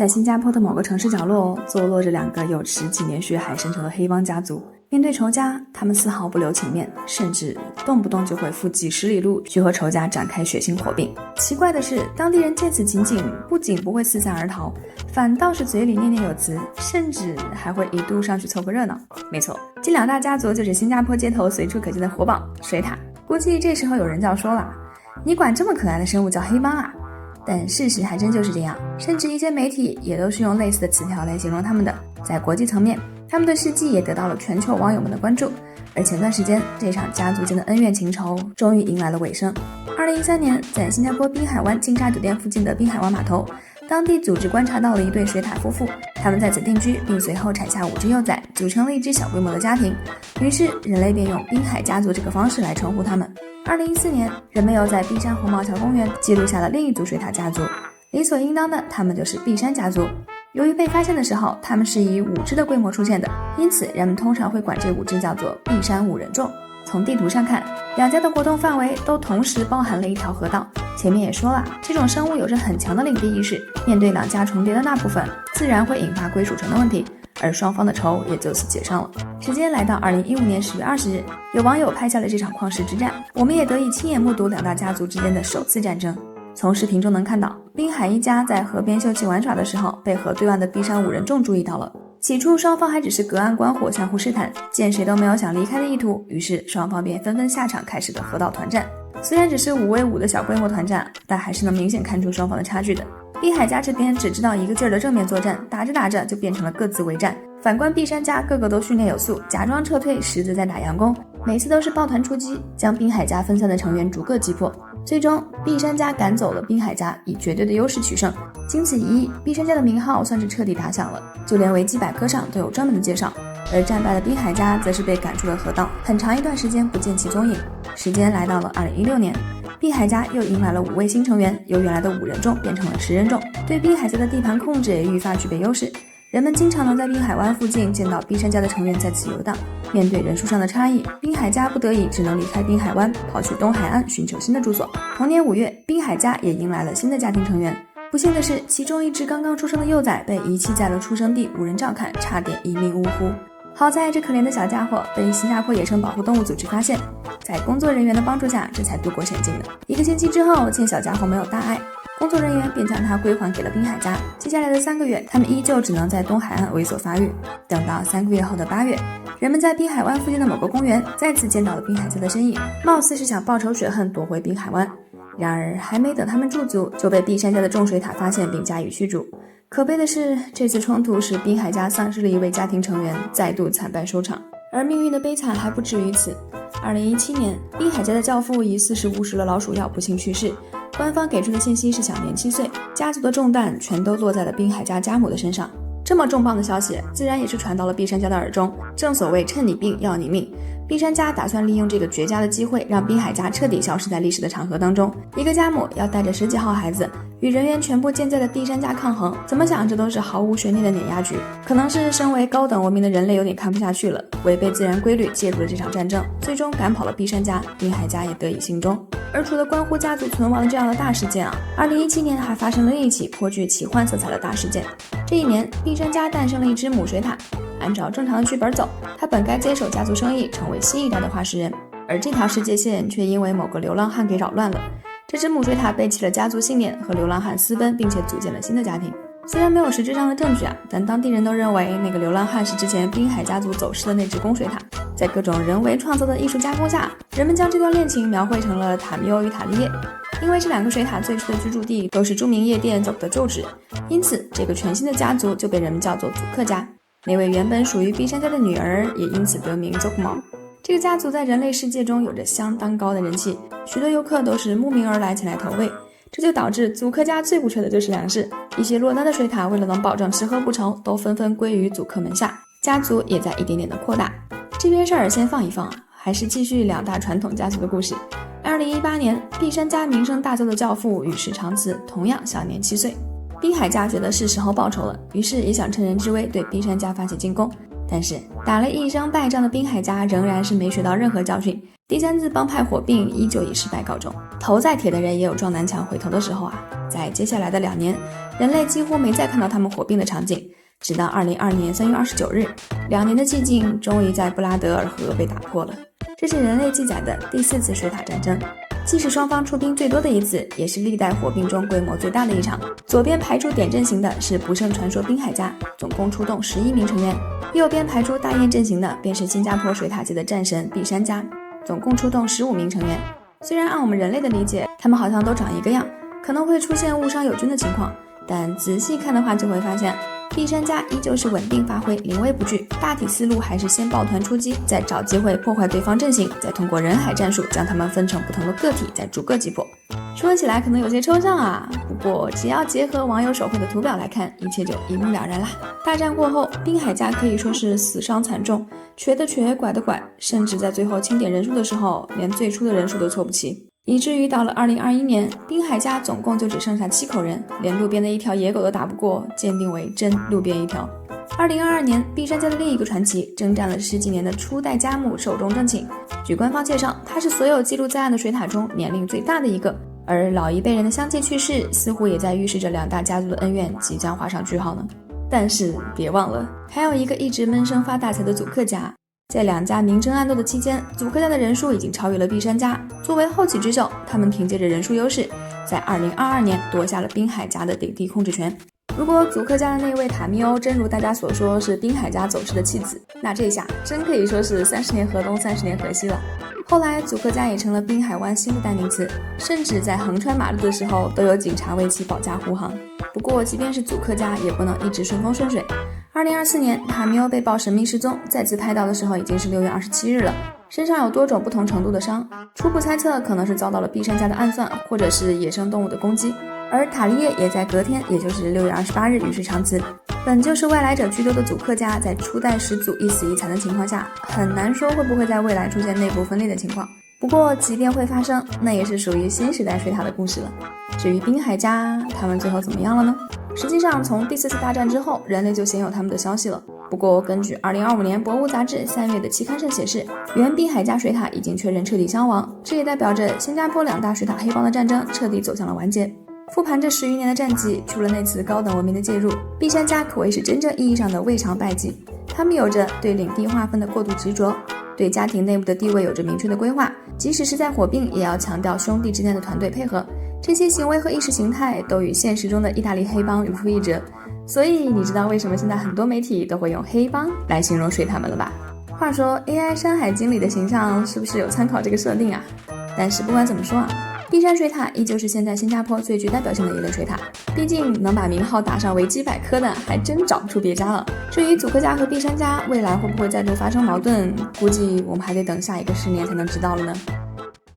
在新加坡的某个城市角落，坐落着两个有10几年血海深仇的黑帮家族。面对仇家，他们丝毫不留情面，甚至动不动就会赴几10里路去和仇家展开血腥火并。奇怪的是，当地人见此情景，不仅不会四散而逃，反倒是嘴里念念有词，甚至还会一度上去凑个热闹。没错，这两大家族就是新加坡街头随处可见的活宝水獭。估计这时候有人就要说了，你管这么可爱的生物叫黑帮啊？但事实还真就是这样，甚至一些媒体也都是用类似的词条来形容他们的。在国际层面，他们的事迹也得到了全球网友们的关注。而前段时间，这场家族间的恩怨情仇终于迎来了尾声。2013年，在新加坡滨海湾金沙酒店附近的滨海湾码头，当地组织观察到了一对水獭夫妇，他们在此定居，并随后产下5只幼崽，组成了一支小规模的家庭。于是人类便用滨海家族这个方式来称呼他们。2014年，人们又在碧山红毛桥公园记录下了另一组水獭家族，理所应当的，他们就是碧山家族。由于被发现的时候，他们是以5只的规模出现的，因此人们通常会管这5只叫做碧山5人众。从地图上看，两家的活动范围都同时包含了一条河道。前面也说了，这种生物有着很强的领地意识，面对两家重叠的那部分，自然会引发归属权的问题，而双方的仇也就此结上了。时间来到2015年10月20日，有网友拍下了这场旷世之战，我们也得以亲眼目睹两大家族之间的首次战争。从视频中能看到，滨海一家在河边休憩玩耍的时候，被河对岸的碧山5人众注意到了。起初双方还只是隔岸观火，相互试探，见谁都没有想离开的意图，于是双方便纷纷下场开始的河道团战。虽然只是5为5的小规模团战，但还是能明显看出双方的差距的。滨海家这边只知道一个劲儿的正面作战，打着打着就变成了各自为战。反观碧山家个个都训练有素，假装撤退，实则在打佯攻，每次都是抱团出击，将滨海家分散的成员逐个击破。最终碧山家赶走了滨海家，以绝对的优势取胜。经此一役，碧山家的名号算是彻底打响了，就连维基百科上都有专门的介绍。而战败的滨海家则是被赶出了河道，很长一段时间不见其踪影。时间来到了2016年，滨海家又迎来了5位新成员，由原来的5人众变成了10人众，对滨海家的地盘控制也愈发具备优势。人们经常能在滨海湾附近见到碧山家的成员在此游荡。面对人数上的差异，滨海家不得已只能离开滨海湾，跑去东海岸寻求新的住所。同年5月，滨海家也迎来了新的家庭成员。不幸的是，其中一只刚刚出生的幼崽被遗弃在了出生地，无人照看，差点一命呜呼。好在这可怜的小家伙被新加坡野生保护动物组织发现，在工作人员的帮助下，这才度过险境的。1个星期之后，见小家伙没有大碍，工作人员便将它归还给了滨海家。接下来的3个月，他们依旧只能在东海岸猥琐发育。等到3个月后的8月，人们在滨海湾附近的某个公园再次见到了滨海家的身影，貌似是想报仇雪恨，夺回滨海湾。然而还没等他们驻足，就被碧山家的众水獭发现并加以驱逐。可悲的是，这次冲突使滨海家丧失了1位家庭成员，再度惨败收场。而命运的悲惨还不止于此。2017年，滨海家的教父疑似是误食了老鼠药不幸去世，官方给出的信息是享年7岁，家族的重担全都落在了滨海家家母的身上。这么重磅的消息自然也是传到了碧山家的耳中。正所谓趁你病要你命，碧山家打算利用这个绝佳的机会，让滨海家彻底消失在历史的长河当中。一个家母要带着10几号孩子与人员全部健在的碧山家抗衡，怎么想这都是毫无悬念的碾压局。可能是身为高等文明的人类有点看不下去了，违背自然规律介入了这场战争，最终赶跑了碧山家，滨海家也得以幸终。而除了关乎家族存亡的这样的大事件2017年还发生了另一起颇具奇幻色彩的大事件。这一年，碧山家诞生了一只母水獭。按照正常的剧本走，他本该接手家族生意，成为新一代的话事人，而这条世界线却因为某个流浪汉给扰乱了。这只母水獭背弃了家族信念，和流浪汉私奔，并且组建了新的家庭。虽然没有实质上的证据但当地人都认为那个流浪汉是之前滨海家族走失的那只公水獭。在各种人为创造的艺术加工下，人们将这段恋情描绘成了塔米欧与塔利叶。因为这2个水獭最初的居住地都是著名夜店走的旧址，因此这个全新的家族就被人们叫做祖克家。那位原本属于碧山家的女儿也因此得名祖克毛。这个家族在人类世界中有着相当高的人气，许多游客都是慕名而来前来投喂，这就导致祖克家最不缺的就是粮食。一些落单的水獭为了能保证吃喝不愁，都纷纷归于祖克门下，家族也在一点点的扩大。这边事儿先放一放还是继续2大传统家族的故事。2018年，碧山家名声大噪的教父与世长辞同样享年7岁。滨海家觉得是时候报仇了，于是也想趁人之危对碧山家发起进攻。但是打了一生败仗的滨海家仍然是没学到任何教训，第三次帮派火并依旧以失败告终。头再铁的人也有撞南墙回头的时候啊！在接下来的2年，人类几乎没再看到他们火并的场景，直到2002年3月29日，2年的寂静终于在布拉德尔河被打破了。这是人类记载的第4次水塔战争，既是双方出兵最多的一次，也是历代火并中规模最大的一场。左边排出点阵型的是不胜传说滨海家，总共出动11名成员；右边排出大雁阵型的便是新加坡水塔界的战神毕山家，总共出动15名成员。虽然按我们人类的理解，他们好像都长一个样，可能会出现误伤友军的情况，但仔细看的话就会发现，毕山家依旧是稳定发挥，临危不惧，大体思路还是先抱团出击，再找机会破坏对方阵型，再通过人海战术将他们分成不同的个体，再逐个击破。说起来可能有些抽象啊，不过只要结合网友手绘的图表来看，一切就一目了然啦。大战过后，滨海家可以说是死伤惨重，瘸的瘸，拐的拐，甚至在最后清点人数的时候，连最初的人数都凑不齐，以至于到了2021年，滨海家总共就只剩下7口人，连路边的一条野狗都打不过，鉴定为真路边一条。2022年，毕山家的另一个传奇，征战了10几年的初代家母寿终正寝。据官方介绍，他是所有记录在案的水塔中年龄最大的一个，而老一辈人的相继去世，似乎也在预示着2大家族的恩怨即将画上句号呢。但是别忘了，还有一个一直闷声发大财的祖克家。在2家明争暗斗的期间，祖克家的人数已经超越了毕山家。作为后起之秀，他们凭借着人数优势，在2022年夺下了滨海家的领地控制权。如果祖克家的那位塔密欧真如大家所说是滨海家走失的弃子，那这下真可以说是30年河东30年河西了。后来祖克家也成了滨海湾新的代名词，甚至在横穿马路的时候都有警察为其保驾护航。不过即便是祖克家也不能一直顺风顺水。2024年塔密欧被曝神秘失踪，再次拍到的时候已经是6月27日了，身上有多种不同程度的伤，初步猜测可能是遭到了毕山家的暗算，或者是野生动物的攻击。而塔利叶也在隔天，也就是6月28日与世长辞。本就是外来者居多的祖克家，在初代始祖一死一残的情况下，很难说会不会在未来出现内部分裂的情况。不过即便会发生，那也是属于新时代水塔的故事了。至于滨海家，他们最后怎么样了呢？实际上从第4次大战之后，人类就鲜有他们的消息了。不过根据2025年博物杂志3月的期刊上显示，原滨海家水塔已经确认彻底消亡，这也代表着新加坡2大水塔黑帮的战争彻底走向了完结。复盘这11年的战绩，除了那次高等文明的介入，毕山家可谓是真正意义上的未尝败绩。他们有着对领地划分的过度执着，对家庭内部的地位有着明确的规划，即使是在火并也要强调兄弟之间的团队配合。这些行为和意识形态都与现实中的意大利黑帮如出一辙，所以你知道为什么现在很多媒体都会用黑帮来形容水塔们了吧？话说 AI 山海经里的形象是不是有参考这个设定啊？但是不管怎么说啊，璧山水塔依旧是现在新加坡最具代表性的一类水塔，毕竟能把名号打上维基百科的还真找不出别家了。至于祖克家和璧山家未来会不会再度发生矛盾，估计我们还得等下一个10年才能知道了呢。